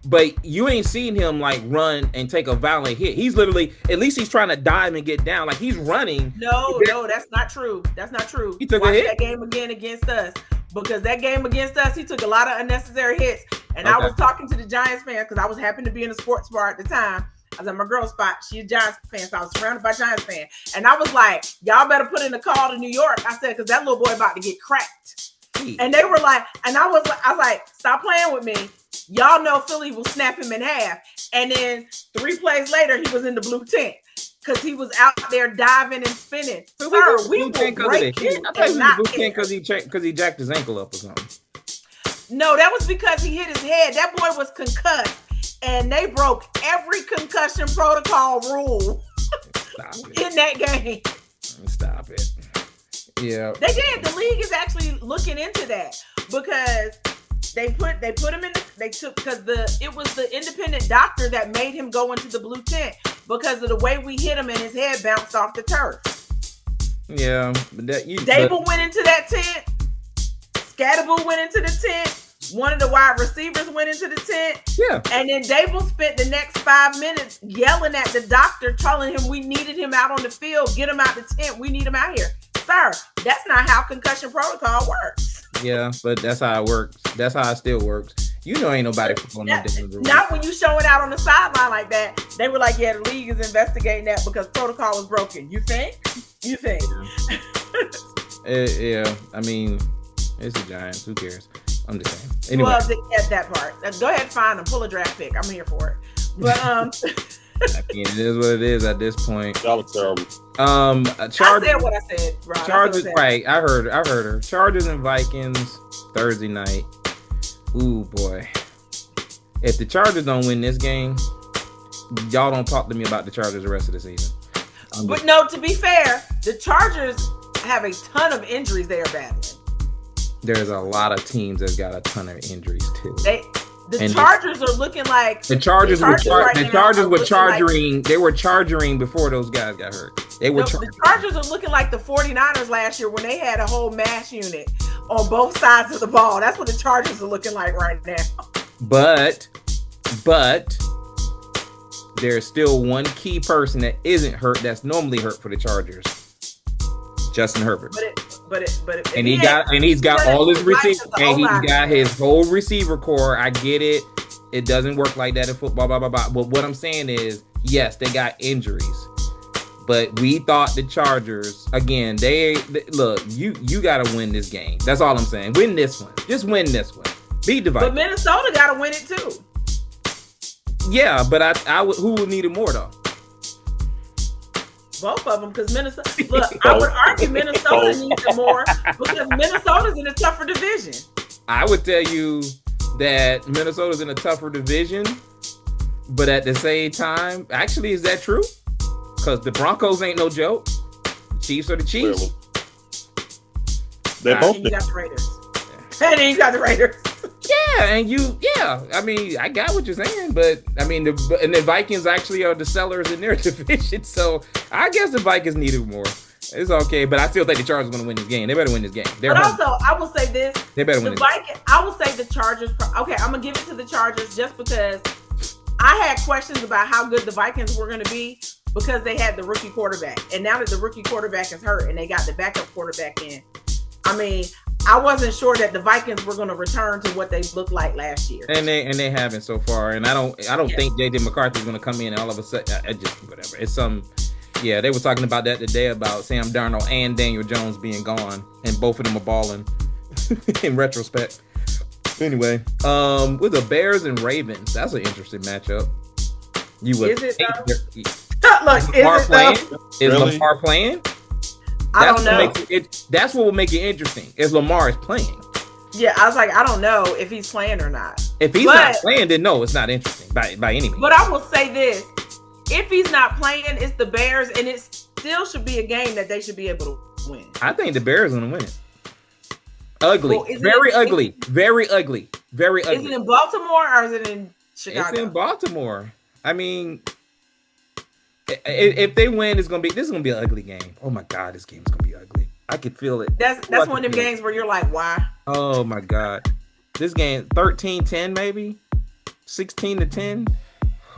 But you ain't seen him like run and take a violent hit. He's literally, at least he's trying to dive and get down. Like, he's running. No, that's not true. That's not true. He took a hit. That game again against us. Because that game against us, he took a lot of unnecessary hits. And I was talking to the Giants fan because I was happened to be in a sports bar at the time. I was at my girl's spot. She's a Giants fan, so I was surrounded by Giants fans. And I was like, y'all better put in a call to New York. I said, because that little boy about to get cracked. And they were like, and I was like, stop playing with me. Y'all know Philly will snap him in half. And then 3 plays later, he was in the blue tent because he was out there diving and spinning. So sir, we will break you. I thought he was in the blue tent because he jacked his ankle up or something. No, that was because he hit his head. That boy was concussed. And they broke every concussion protocol rule in that game. Stop it. Yeah. They did. The league is actually looking into that because they put him in because it was the independent doctor that made him go into the blue tent because of the way we hit him and his head bounced off the turf. Yeah. Dable went into that tent. Scatterboo went into the tent. One of the wide receivers went into the tent. Yeah. And then Dable spent the next 5 minutes yelling at the doctor, telling him we needed him out on the field. Get him out the tent. We need him out here. Sir, that's not how concussion protocol works. Yeah, but that's how it works. That's how it still works. You know, ain't nobody on no different rules. Not when you showing out on the sideline like that. They were like, yeah, the league is investigating that because protocol was broken. You think? Yeah. I mean, it's the Giants. Who cares? I'm just saying. Anyway. Well, get that part. Go ahead and find them. Pull a draft pick. I'm here for it. But I mean, it is what it is at this point. Y'all are terrible. I said what I said, Rob. Chargers, right? I heard her. Chargers and Vikings. Thursday night. Ooh, boy. If the Chargers don't win this game, y'all don't talk to me about the Chargers the rest of the season. But no, to be fair, the Chargers have a ton of injuries they are battling. There's a lot of teams that got a ton of injuries too. The Chargers are looking like the Chargers were charging. Like, they were charging before those guys got hurt. The Chargers are looking like the 49ers last year when they had a whole mash unit on both sides of the ball. That's what the Chargers are looking like right now. But there's still one key person that isn't hurt that's normally hurt for the Chargers. Justin Herbert. He's got all his receivers, and he's got his whole receiver core. I get it. It doesn't work like that in football, blah, blah, blah. But what I'm saying is, yes, they got injuries. But we thought the Chargers, again, they look, you got to win this game. That's all I'm saying. Win this one. Just win this one. Beat the Vikings. But Minnesota got to win it too. Yeah, but I would, who would need it more though? Both of them, because Minnesota. Look, I would argue Minnesota needs it more because Minnesota's in a tougher division. I would tell you that Minnesota's in a tougher division, but at the same time, actually, is that true? Because the Broncos ain't no joke. Chiefs are the Chiefs. Really? They both. And you got the Raiders. And then you got the Raiders. I mean, I got what you're saying, but I mean, the Vikings actually are the sellers in their division, so I guess the Vikings needed more. It's okay, but I still think the Chargers are going to win this game. They better win this game. Also, I will say this: they better win. I will say the Chargers. Okay, I'm gonna give it to the Chargers just because I had questions about how good the Vikings were going to be because they had the rookie quarterback, and now that the rookie quarterback is hurt and they got the backup quarterback in, I mean, I wasn't sure that the Vikings were going to return to what they looked like last year, and they haven't so far. And I don't think JJ McCarthy is going to come in and all of a sudden, just whatever. It's some. Yeah, they were talking about that today about Sam Darnold and Daniel Jones being gone, and both of them are balling in retrospect. Anyway, with the Bears and Ravens, that's an interesting matchup. You would is it look, is Lamar playing? I don't know. That's what will make it interesting. If Lamar is playing. Yeah, I was like, I don't know if he's playing or not. If he's not playing, then no, it's not interesting by any means. But I will say this. If he's not playing, it's the Bears, and it still should be a game that they should be able to win. I think the Bears are going to win it. Ugly. Well, very ugly. Very ugly. Very ugly. Is it in Baltimore or is it in Chicago? It's in Baltimore. I mean, if they win, this is going to be an ugly game. Oh, my God, this game is going to be ugly. I could feel it. That's one of them games where you're like, why? Oh, my God. This game, 13-10 maybe? 16-10?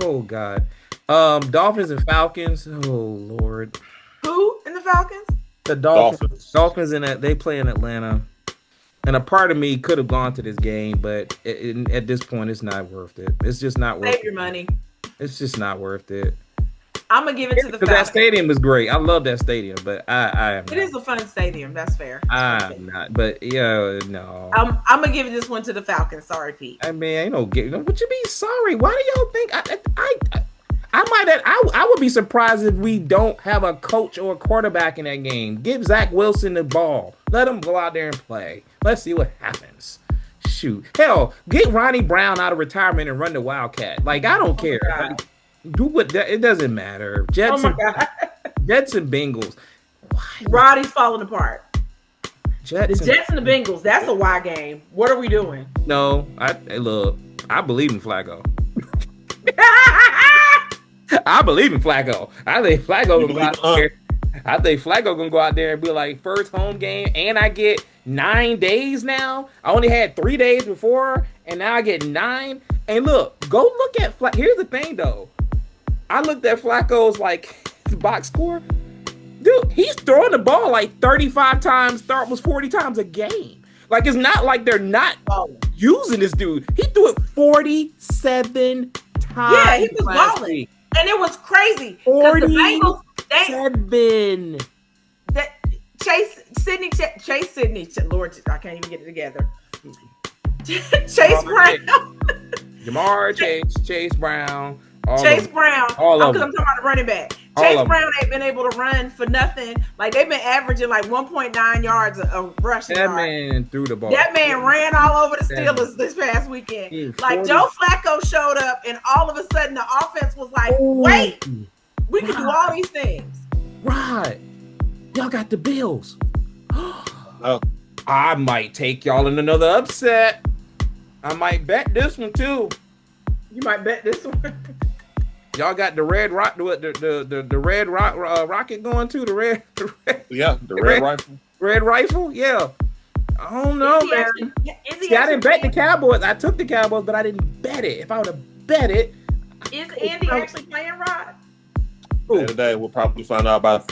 Oh, God. Dolphins and Falcons. Oh Lord. Who in the Falcons? The Dolphins. Dolphins they play in Atlanta. And a part of me could have gone to this game, but at this point, it's not worth it. It's just not worth it. Save your money. It's just not worth it. I'm gonna give it to the Falcons. That stadium is great. I love that stadium, but I am. It is a fun stadium. That's fair. I'm not, but yeah, no. I'm gonna give this one to the Falcons. Sorry, Pete. I mean, ain't no. What you mean sorry? Why do y'all think I would be surprised if we don't have a coach or a quarterback in that game. Give Zach Wilson the ball. Let him go out there and play. Let's see what happens. Shoot. Hell, get Ronnie Brown out of retirement and run the Wildcat. Like, I don't care. Like, do what it doesn't matter. Jets and Bengals. Why? Roddy's falling apart. The Jets and the Bengals. That's a why game. What are we doing? No, I believe in Flacco. I believe in Flacco. I think Flacco gonna go out there. I think Flacco gonna go out there and be like, first home game, and I get 9 days now. I only had 3 days before, and now I get 9. And look, go look at Flacco. Here's the thing, though. I looked at Flacco's his box score. Dude, he's throwing the ball like 35 times, almost 40 times a game. Like, it's not like they're not using this dude. He threw it 47 times. Yeah, he was balling. And it was crazy. 47. Chase Sidney. Lord, I can't even get it together. Chase Brown. Jamar Chase Brown. Chase Brown, all of them. I'm talking about the running back. Chase Brown ain't been able to run for nothing. Like they've been averaging like 1.9 yards of rushing. That man threw the ball. That man ran all over the Steelers this past weekend. Like Joe Flacco showed up, and all of a sudden the offense was like, "Wait, we can do all these things." Right? Y'all got the Bills. I might take y'all in another upset. I might bet this one too. You might bet this one. Y'all got the red rock, the red rock rocket going too. The red rifle. Red rifle, yeah. I don't know, man. See, I didn't bet the Cowboys. I took the Cowboys, but I didn't bet it. If I would have bet it, is Andy actually playing Rod? Today we'll probably find out by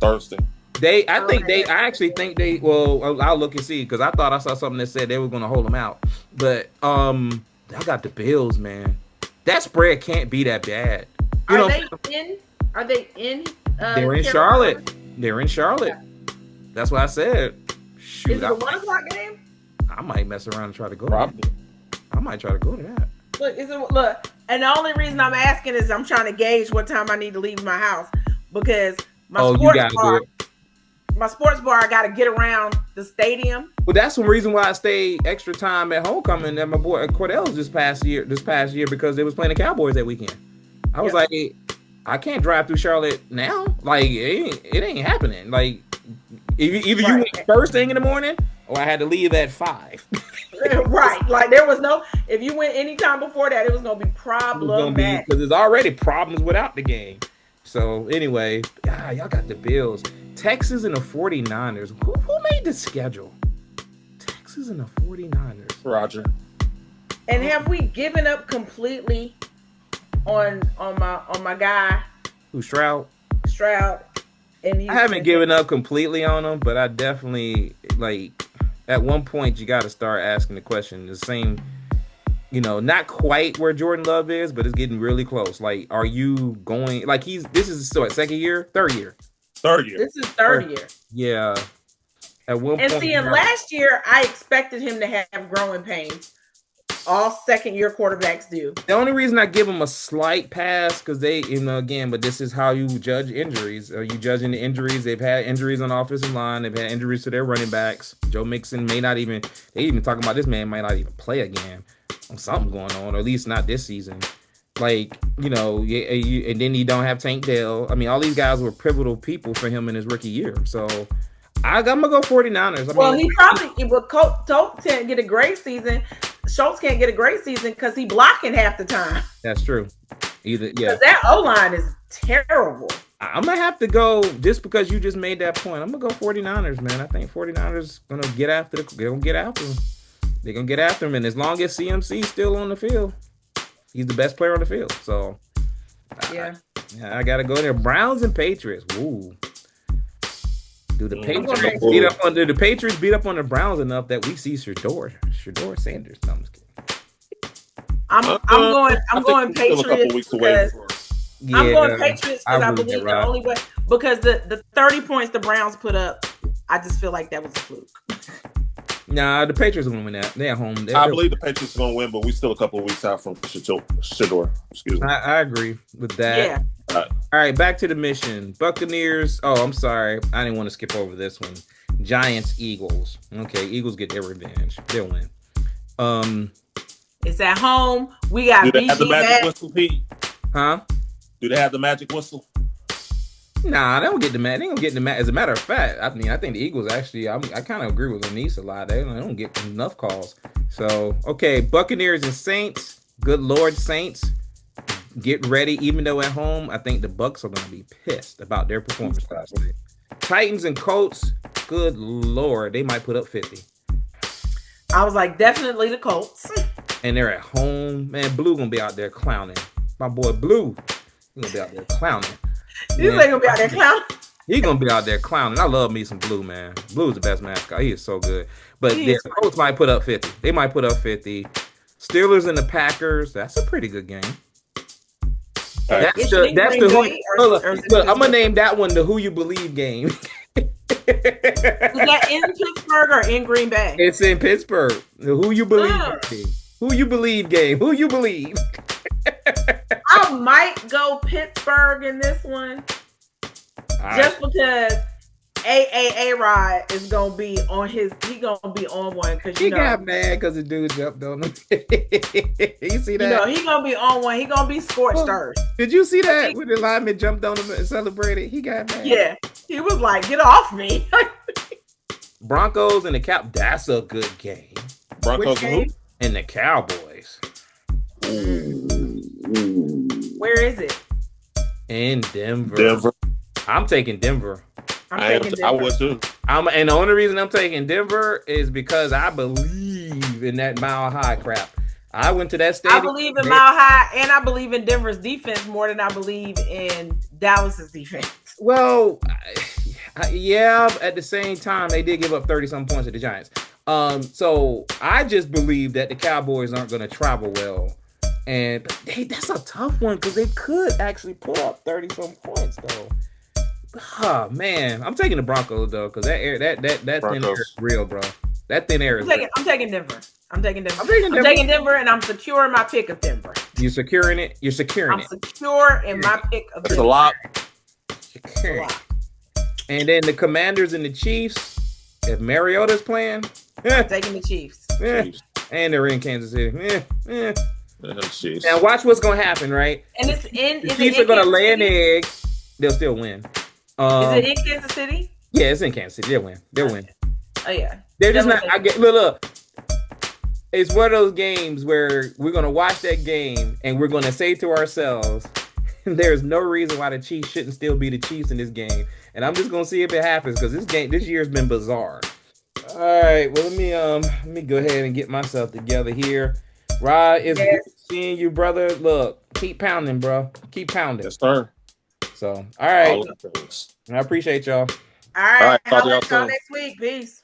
Thursday. I actually think they. Well, I'll look and see because I thought I saw something that said they were going to hold them out, but I got the Bills, man. That spread can't be that bad. Are they in? They're in Charlotte. They're in Charlotte. That's what I said. Shoot, is it a 1 o'clock game? I might mess around and try to go. Probably. I might try to go to that. Look, and the only reason I'm asking is I'm trying to gauge what time I need to leave my house because my sports bar, I got to get around the stadium. Well, that's one reason why I stayed extra time at homecoming at my boy Cordell's this past year because they was playing the Cowboys that weekend. I was like, I can't drive through Charlotte now. Like, it ain't happening. Like, either you went first thing in the morning or I had to leave at 5. Right. Like, there was no, if you went any time before that, it was going to be problematic. Because there's already problems without the game. So, anyway, y'all got the Bills. Texas and the 49ers. Who made the schedule? Texas and the 49ers. Roger. And have we given up completely on my guy? Who, Stroud? And I haven't given up completely on him, but I definitely, like, at one point you got to start asking the question. The same, not quite where Jordan Love is, but it's getting really close. Like, are you going, like, this is second year? Third year. This is third year. Yeah. At one point. And see, last year, I expected him to have growing pains. All second-year quarterbacks do. The only reason I give him a slight pass, because they, again, but this is how you judge injuries. Are you judging the injuries? They've had injuries on the offensive line. They've had injuries to their running backs. Joe Mixon they even talking about this man might not even play again. Something going on, or at least not this season. Like, and then you don't have Tank Dell. I mean, all these guys were pivotal people for him in his rookie year. So I'm going to go 49ers. He probably – Colts can't get a great season. Schultz can't get a great season because he blocking half the time. That's true. Because that O-line is terrible. I'm going to have to go, just because you just made that point, I'm going to go 49ers, man. I think 49ers going to get after they're going to get after him. They're going to get after him. And as long as CMC's still on the field, he's the best player on the field. So, I got to go there. Browns and Patriots. Ooh. Do the Patriots beat up on the Browns enough that we see Shador Sanders? No, I'm just kidding. I'm going Patriots because I'm going Patriots because I believe the only way, because the 30 points the Browns put up, I just feel like that was a fluke. Nah, the Patriots are going to win that. They're at home. I believe the Patriots are going to win, but we're still a couple of weeks out from Shador. Excuse me. I agree with that. Yeah. All right, back to the mission. Buccaneers. Oh, I'm sorry. I didn't want to skip over this one. Giants, Eagles. Okay, Eagles get their revenge. They'll win. It's at home. We got Do they have the magic whistle, Pete? Huh? Do they have the magic whistle? Nah, they don't get the match. They don't get the match. As a matter of fact, I think the Eagles actually. I kind of agree with Lenise a lot. They don't get enough calls. So okay, Buccaneers and Saints. Good Lord, Saints, get ready. Even though at home, I think the Bucs are going to be pissed about their performance last night. Titans and Colts. Good Lord, they might put up 50. I was like, definitely the Colts. And they're at home. Man, Blue gonna be out there clowning. My boy Blue, he gonna be out there clowning. He's like gonna be out there clowning. He gonna be out there clowning. I love me some Blue, man. Blue's the best mascot. He is so good. But the Colts might put up 50. They might put up 50. Steelers and the Packers. That's a pretty good game. That's the who. Look, I'm gonna name that one the Who You Believe game. Is that in Pittsburgh or in Green Bay? It's in Pittsburgh. The Who You Believe game. Who You Believe game. Who you believe? I I might go Pittsburgh in this one, just because A-Rod is gonna be on his. He gonna be on one because he got mad because the dude jumped on him. You see that? He gonna be on one. He gonna be scorched earth. Did you see that when the lineman jumped on him and celebrated? He got mad. Yeah, he was like, "Get off me!" Broncos and the Cap. That's a good game. Broncos and the Cowboys. Where is it? In Denver. I'm taking Denver. I would too. And the only reason I'm taking Denver is because I believe in that Mile High crap. I went to that stadium. I believe in Mile High, and I believe in Denver's defense more than I believe in Dallas's defense. Well, yeah. At the same time, they did give up 30-some points to the Giants. So I just believe that the Cowboys aren't going to travel well. And that's a tough one because they could actually put up 30-some points though. Oh man, I'm taking the Broncos though because that thin air is real, bro. That thin air is. I'm taking Denver. I'm taking Denver, and I'm securing my pick of Denver. You're securing it. I'm secure in my pick of Denver. It's a lot. And then the Commanders and the Chiefs. If Mariota's playing, I'm taking the Chiefs. And they're in Kansas City. Now watch what's gonna happen, right? And it's in. The Chiefs are gonna lay an egg. They'll still win. Is it in Kansas City? Yeah, it's in Kansas City. They'll win. Oh yeah. They're just not. Look. It's one of those games where we're gonna watch that game and we're gonna say to ourselves, "There's no reason why the Chiefs shouldn't still be the Chiefs in this game." And I'm just gonna see if it happens because this year's been bizarre. All right. Well, let me go ahead and get myself together here. Rod, it's good seeing you, brother. Look, keep pounding, bro. Keep pounding. Yes, sir. So, all right. I appreciate y'all. All right. Talk to y'all next week. Peace.